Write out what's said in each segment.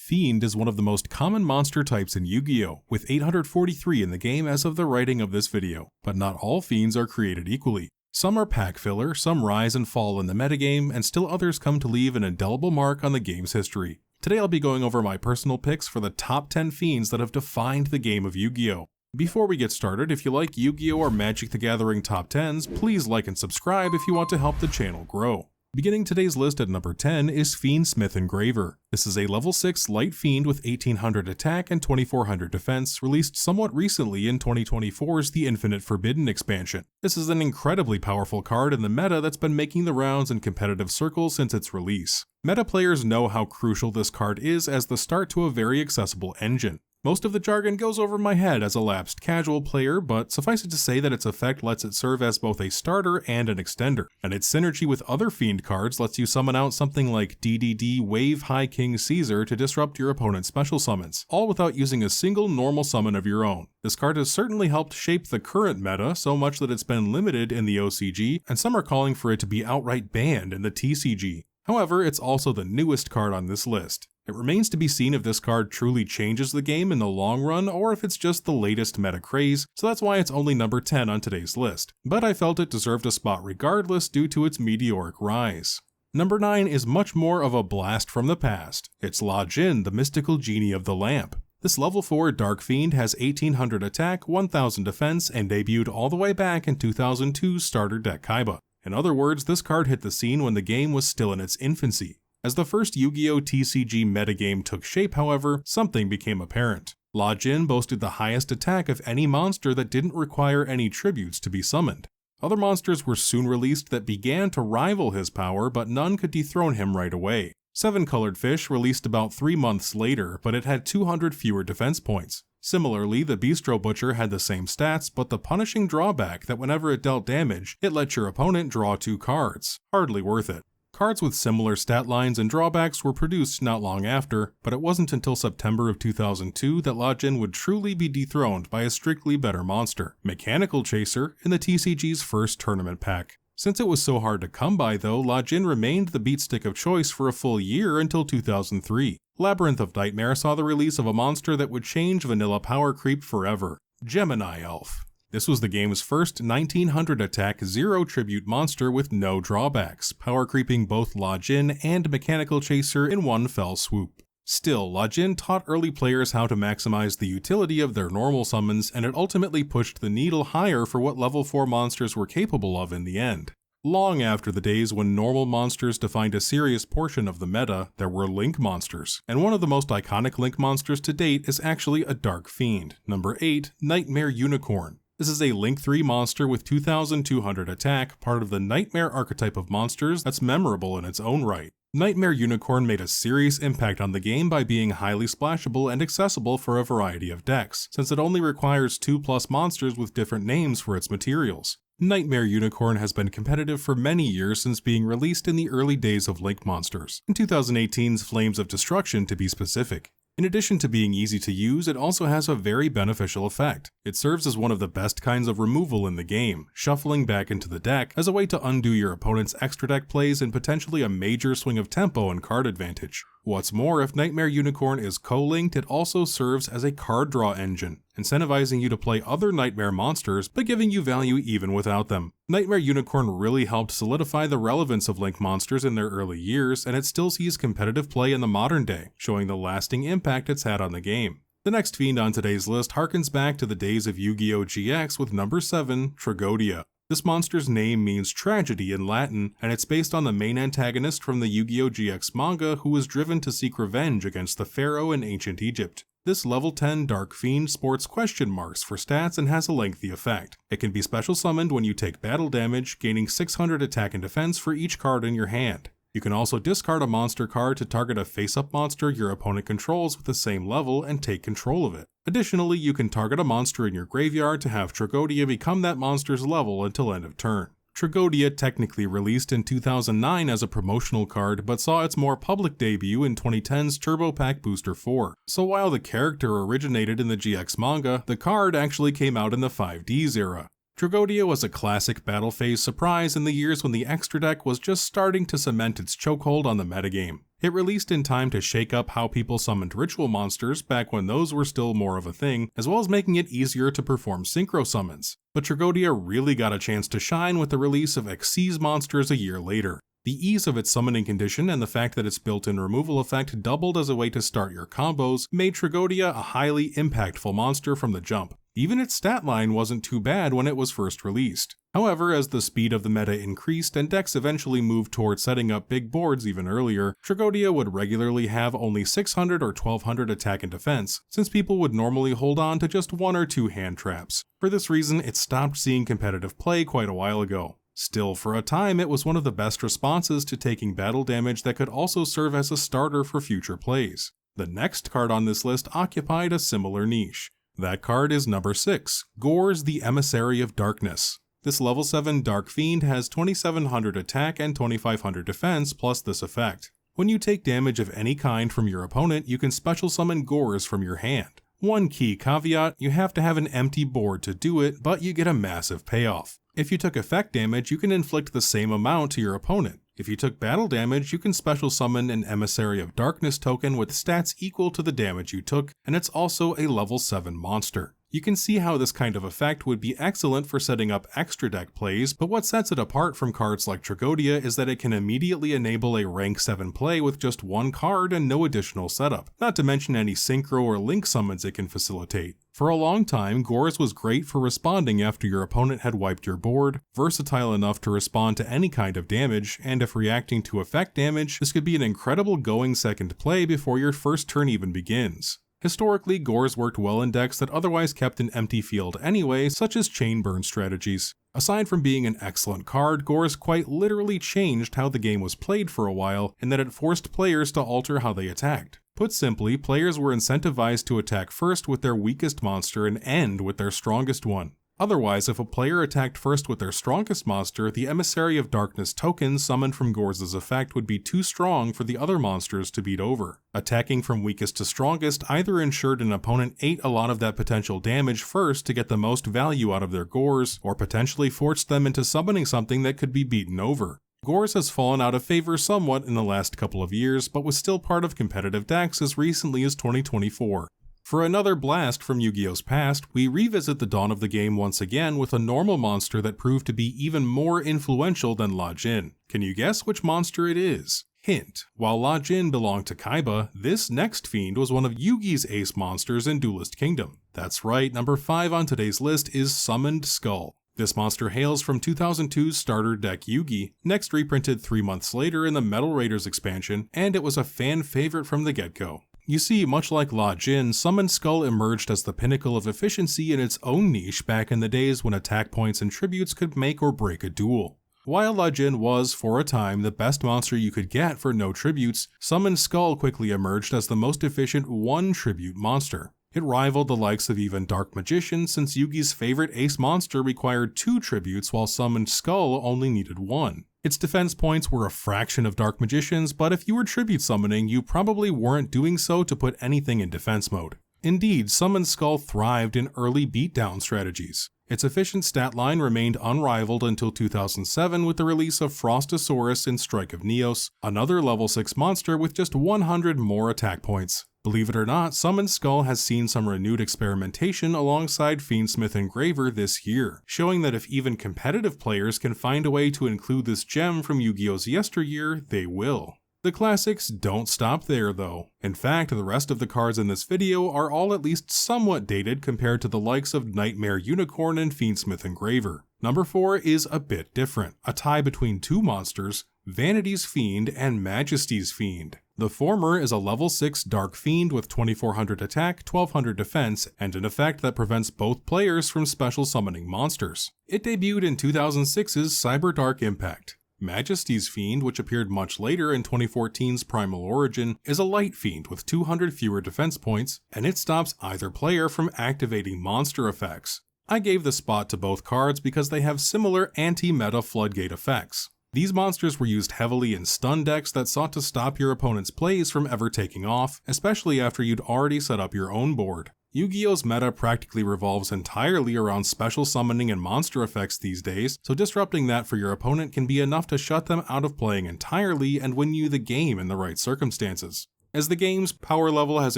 Fiend is one of the most common monster types in Yu-Gi-Oh, with 843 in the game as of the writing of this video, but not all Fiends are created equally. Some are pack filler, some rise and fall in the metagame, and still others come to leave an indelible mark on the game's history. Today I'll be going over my personal picks for the top 10 Fiends that have defined the game of Yu-Gi-Oh! Before we get started, if you like Yu-Gi-Oh! Or Magic the Gathering top 10s, please like and subscribe if you want to help the channel grow. Beginning today's list at number 10 is Fiendsmith Engraver. This is a level 6 light fiend with 1800 attack and 2400 defense, released somewhat recently in 2024's The Infinite Forbidden expansion. This is an incredibly powerful card in the meta that's been making the rounds in competitive circles since its release. Meta players know how crucial this card is as the start to a very accessible engine. Most of the jargon goes over my head as a lapsed casual player, but suffice it to say that its effect lets it serve as both a starter and an extender, and its synergy with other Fiend cards lets you summon out something like DDD Wave High King Caesar to disrupt your opponent's special summons, all without using a single normal summon of your own. This card has certainly helped shape the current meta, so much that it's been limited in the OCG, and some are calling for it to be outright banned in the TCG. However, it's also the newest card on this list. It remains to be seen if this card truly changes the game in the long run or if it's just the latest meta craze, so that's why it's only number 10 on today's list. But I felt it deserved a spot regardless due to its meteoric rise. Number 9 is much more of a blast from the past. It's Jinn, the mystical genie of the lamp. This level 4 Dark Fiend has 1800 attack, 1000 defense, and debuted all the way back in 2002's starter deck Kaiba. In other words, this card hit the scene when the game was still in its infancy. As the first Yu-Gi-Oh! TCG metagame took shape, however, something became apparent. Jinn boasted the highest attack of any monster that didn't require any tributes to be summoned. Other monsters were soon released that began to rival his power, but none could dethrone him right away. 7-Colored Fish released about 3 months later, but it had 200 fewer defense points. Similarly, the Bistro Butcher had the same stats, but the punishing drawback that whenever it dealt damage, it let your opponent draw 2 cards. Hardly worth it. Cards with similar stat lines and drawbacks were produced not long after, but it wasn't until September of 2002 that Jinn would truly be dethroned by a strictly better monster, Mechanical Chaser, in the TCG's first tournament pack. Since it was so hard to come by though, Jinn remained the beatstick of choice for a full year until 2003. Labyrinth of Knightmare saw the release of a monster that would change vanilla power creep forever, Gemini Elf. This was the game's first 1900 attack 0 tribute monster with no drawbacks, power creeping both Jinn and Mechanical Chaser in one fell swoop. Still, Jinn taught early players how to maximize the utility of their normal summons, and it ultimately pushed the needle higher for what level 4 monsters were capable of in the end. Long after the days when normal monsters defined a serious portion of the meta, there were Link monsters, and one of the most iconic Link monsters to date is actually a Dark Fiend. Number 8, Knightmare Unicorn. This is a Link 3 monster with 2200 attack, part of the Knightmare archetype of monsters that's memorable in its own right. Knightmare Unicorn made a serious impact on the game by being highly splashable and accessible for a variety of decks, since it only requires 2+ monsters with different names for its materials. Knightmare Unicorn has been competitive for many years since being released in the early days of Link monsters, in 2018's Flames of Destruction to be specific. In addition to being easy to use, it also has a very beneficial effect. It serves as one of the best kinds of removal in the game, shuffling back into the deck as a way to undo your opponent's extra deck plays and potentially a major swing of tempo and card advantage. What's more, if Knightmare Unicorn is co-linked, it also serves as a card draw engine, incentivizing you to play other Knightmare monsters but giving you value even without them. Knightmare Unicorn really helped solidify the relevance of Link monsters in their early years, and it still sees competitive play in the modern day, showing the lasting impact it's had on the game. The next Fiend on today's list harkens back to the days of Yu-Gi-Oh! GX with number 7, Tragoedia. This monster's name means tragedy in Latin, and it's based on the main antagonist from the Yu-Gi-Oh! GX manga who was driven to seek revenge against the pharaoh in ancient Egypt. This level 10 Dark Fiend sports question marks for stats and has a lengthy effect. It can be special summoned when you take battle damage, gaining 600 attack and defense for each card in your hand. You can also discard a monster card to target a face-up monster your opponent controls with the same level and take control of it. Additionally, you can target a monster in your graveyard to have Tragoedia become that monster's level until end of turn. Tragoedia technically released in 2009 as a promotional card, but saw its more public debut in 2010's Turbo Pack Booster 4. So while the character originated in the GX manga, the card actually came out in the 5Ds era. Tragoedia was a classic battle phase surprise in the years when the extra deck was just starting to cement its chokehold on the metagame. It released in time to shake up how people summoned ritual monsters back when those were still more of a thing, as well as making it easier to perform synchro summons. But Tragoedia really got a chance to shine with the release of Xyz monsters a year later. The ease of its summoning condition and the fact that its built-in removal effect doubled as a way to start your combos made Tragoedia a highly impactful monster from the jump. Even its stat line wasn't too bad when it was first released. However, as the speed of the meta increased and decks eventually moved towards setting up big boards even earlier, Tragoedia would regularly have only 600 or 1200 attack and defense, since people would normally hold on to just 1 or 2 hand traps. For this reason, it stopped seeing competitive play quite a while ago. Still, for a time, it was one of the best responses to taking battle damage that could also serve as a starter for future plays. The next card on this list occupied a similar niche. That card is number 6, Gorz the Emissary of Darkness. This level 7 Dark Fiend has 2700 attack and 2500 defense plus this effect. When you take damage of any kind from your opponent, you can special summon Gorz from your hand. One key caveat, you have to have an empty board to do it, but you get a massive payoff. If you took effect damage, you can inflict the same amount to your opponent. If you took battle damage, you can special summon an Emissary of Darkness token with stats equal to the damage you took, and it's also a level 7 monster. You can see how this kind of effect would be excellent for setting up extra deck plays, but what sets it apart from cards like Tragoedia is that it can immediately enable a rank 7 play with just 1 card and no additional setup, not to mention any synchro or link summons it can facilitate. For a long time, Gorz was great for responding after your opponent had wiped your board, versatile enough to respond to any kind of damage, and if reacting to effect damage, this could be an incredible going second play before your first turn even begins. Historically, Gorz worked well in decks that otherwise kept an empty field anyway, such as chain burn strategies. Aside from being an excellent card, Gorz quite literally changed how the game was played for a while, in that it forced players to alter how they attacked. Put simply, players were incentivized to attack first with their weakest monster and end with their strongest one. Otherwise, if a player attacked first with their strongest monster, the Emissary of Darkness token summoned from Gorz's effect would be too strong for the other monsters to beat over. Attacking from weakest to strongest either ensured an opponent ate a lot of that potential damage first to get the most value out of their Gorz, or potentially forced them into summoning something that could be beaten over. Gorz has fallen out of favor somewhat in the last couple of years, but was still part of competitive decks as recently as 2024. For another blast from Yu-Gi-Oh's past, we revisit the dawn of the game once again with a normal monster that proved to be even more influential than Jinn. Can you guess which monster it is? Hint: while Jinn belonged to Kaiba, this next fiend was one of Yugi's ace monsters in Duelist Kingdom. That's right, number 5 on today's list is Summoned Skull. This monster hails from 2002's starter deck Yugi, next reprinted 3 months later in the Metal Raiders expansion, and it was a fan favorite from the get-go. You see, much like Jinn, Summoned Skull emerged as the pinnacle of efficiency in its own niche back in the days when attack points and tributes could make or break a duel. While Jinn was, for a time, the best monster you could get for no tributes, Summoned Skull quickly emerged as the most efficient 1 tribute monster. It rivaled the likes of even Dark Magician, since Yugi's favorite ace monster required 2 tributes while Summoned Skull only needed 1. Its defense points were a fraction of Dark Magician's, but if you were tribute summoning, you probably weren't doing so to put anything in defense mode. Indeed, Summoned Skull thrived in early beatdown strategies. Its efficient stat line remained unrivaled until 2007 with the release of Frostosaurus in Strike of Neos, another level 6 monster with just 100 more attack points. Believe it or not, Summoned Skull has seen some renewed experimentation alongside Fiendsmith Engraver this year, showing that if even competitive players can find a way to include this gem from Yu-Gi-Oh's yesteryear, they will. The classics don't stop there though. In fact, the rest of the cards in this video are all at least somewhat dated compared to the likes of Knightmare Unicorn and Fiendsmith Engraver. Number 4 is a bit different, a tie between 2 monsters, Vanity's Fiend and Majesty's Fiend. The former is a level 6 Dark Fiend with 2400 attack, 1200 defense, and an effect that prevents both players from special summoning monsters. It debuted in 2006's Cyber Dark Impact. Majesty's Fiend, which appeared much later in 2014's Primal Origin, is a light fiend with 200 fewer defense points, and it stops either player from activating monster effects. I gave the spot to both cards because they have similar anti-meta floodgate effects. These monsters were used heavily in stun decks that sought to stop your opponent's plays from ever taking off, especially after you'd already set up your own board. Yu-Gi-Oh's meta practically revolves entirely around special summoning and monster effects these days, so disrupting that for your opponent can be enough to shut them out of playing entirely and win you the game in the right circumstances. As the game's power level has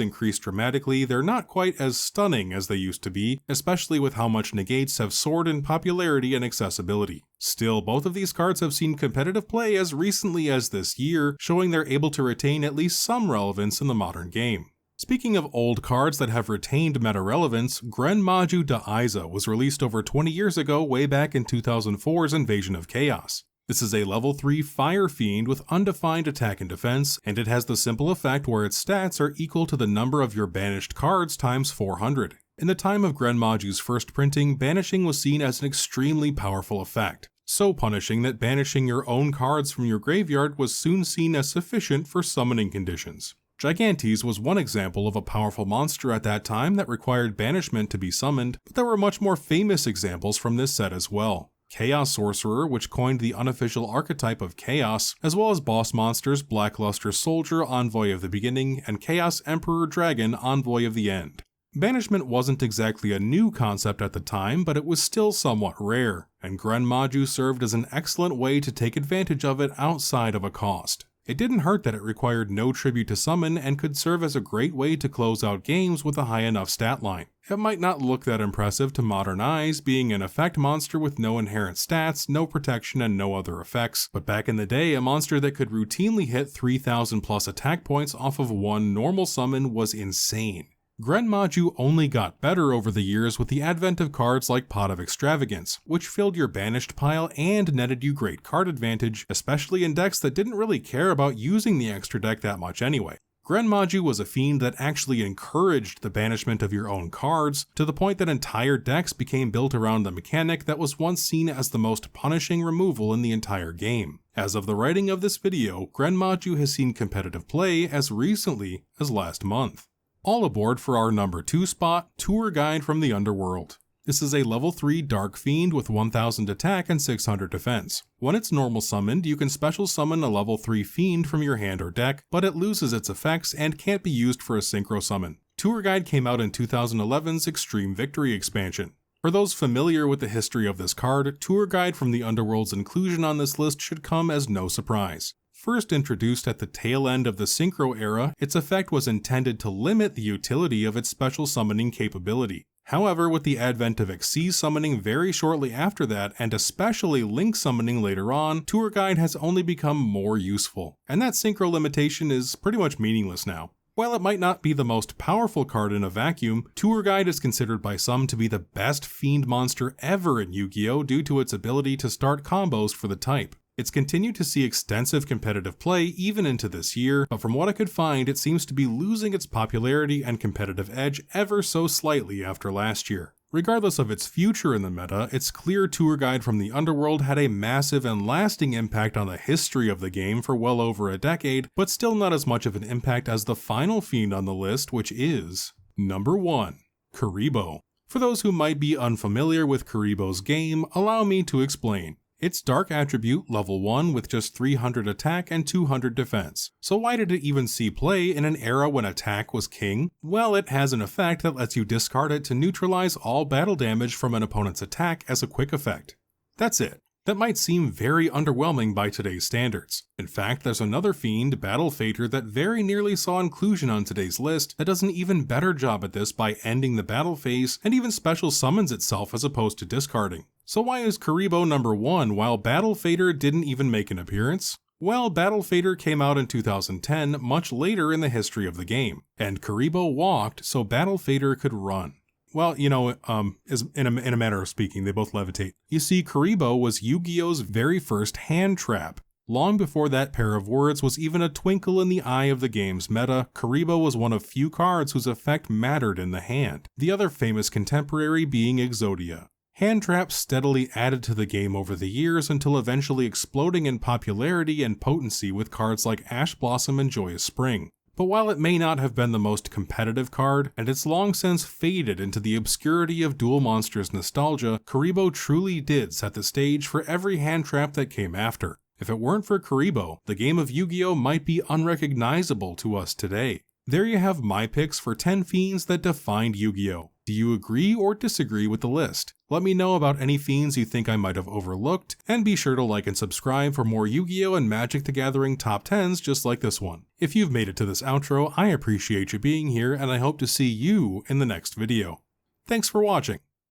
increased dramatically, they're not quite as stunning as they used to be, especially with how much negates have soared in popularity and accessibility. Still, both of these cards have seen competitive play as recently as this year, showing they're able to retain at least some relevance in the modern game. Speaking of old cards that have retained meta relevance, Gren Maju Daiza was released over 20 years ago way back in 2004's Invasion of Chaos. This is a level 3 Fire Fiend with undefined attack and defense, and it has the simple effect where its stats are equal to the number of your banished cards times 400. In the time of Gren Maju's first printing, banishing was seen as an extremely powerful effect, so punishing that banishing your own cards from your graveyard was soon seen as sufficient for summoning conditions. Gigantes was one example of a powerful monster at that time that required banishment to be summoned, but there were much more famous examples from this set as well. Chaos Sorcerer, which coined the unofficial archetype of Chaos, as well as boss monsters Blackluster Soldier, Envoy of the Beginning, and Chaos Emperor Dragon, Envoy of the End. Banishment wasn't exactly a new concept at the time, but it was still somewhat rare, and Gren Maju served as an excellent way to take advantage of it outside of a cost. It didn't hurt that it required no tribute to summon and could serve as a great way to close out games with a high enough stat line. It might not look that impressive to modern eyes, being an effect monster with no inherent stats, no protection, and no other effects, but back in the day, a monster that could routinely hit 3,000 plus attack points off of one normal summon was insane. Gren Maju only got better over the years with the advent of cards like Pot of Extravagance, which filled your banished pile and netted you great card advantage, especially in decks that didn't really care about using the extra deck that much anyway. Gren Maju was a fiend that actually encouraged the banishment of your own cards, to the point that entire decks became built around the mechanic that was once seen as the most punishing removal in the entire game. As of the writing of this video, Gren Maju has seen competitive play as recently as last month. All aboard for our number 2 spot, Tour Guide from the Underworld. This is a level 3 Dark Fiend with 1000 attack and 600 defense. When it's normal summoned, you can special summon a level 3 Fiend from your hand or deck, but it loses its effects and can't be used for a synchro summon. Tour Guide came out in 2011's Extreme Victory expansion. For those familiar with the history of this card, Tour Guide from the Underworld's inclusion on this list should come as no surprise. First introduced at the tail end of the Synchro era, its effect was intended to limit the utility of its special summoning capability. However, with the advent of Xyz summoning very shortly after that, and especially Link summoning later on, Tour Guide has only become more useful, and that synchro limitation is pretty much meaningless now. While it might not be the most powerful card in a vacuum, Tour Guide is considered by some to be the best fiend monster ever in Yu-Gi-Oh! Due to its ability to start combos for the type. It's continued to see extensive competitive play even into this year, but from what I could find, it seems to be losing its popularity and competitive edge ever so slightly after last year. Regardless of its future in the meta, its clear Tour Guide from the Underworld had a massive and lasting impact on the history of the game for well over a decade, but still not as much of an impact as the final fiend on the list, which is number 1, Kuriboh. For those who might be unfamiliar with Kuriboh's game, allow me to explain. It's Dark Attribute level 1 with just 300 attack and 200 defense. So why did it even see play in an era when attack was king? Well, it has an effect that lets you discard it to neutralize all battle damage from an opponent's attack as a quick effect. That's it. That might seem very underwhelming by today's standards. In fact, there's another fiend, Battle Fader, that very nearly saw inclusion on today's list that does an even better job at this by ending the battle phase and even special summons itself as opposed to discarding. So why is Kuriboh number 1 while Battle Fader didn't even make an appearance? Well, Battle Fader came out in 2010, much later in the history of the game, and Kuriboh walked so Battle Fader could run. Well, in a manner of speaking, they both levitate. You see, Kuriboh was Yu-Gi-Oh's very first hand trap. Long before that pair of words was even a twinkle in the eye of the game's meta, Kuriboh was one of few cards whose effect mattered in the hand, the other famous contemporary being Exodia. Hand traps steadily added to the game over the years until eventually exploding in popularity and potency with cards like Ash Blossom and Joyous Spring. But while it may not have been the most competitive card, and it's long since faded into the obscurity of Duel Monsters nostalgia, Kuriboh truly did set the stage for every hand trap that came after. If it weren't for Kuriboh, the game of Yu-Gi-Oh! Might be unrecognizable to us today. There you have my picks for 10 fiends that defined Yu-Gi-Oh! Do you agree or disagree with the list? Let me know about any fiends you think I might have overlooked, and be sure to like and subscribe for more Yu-Gi-Oh! And Magic the Gathering top 10s just like this one. If you've made it to this outro, I appreciate you being here, and I hope to see you in the next video. Thanks for watching.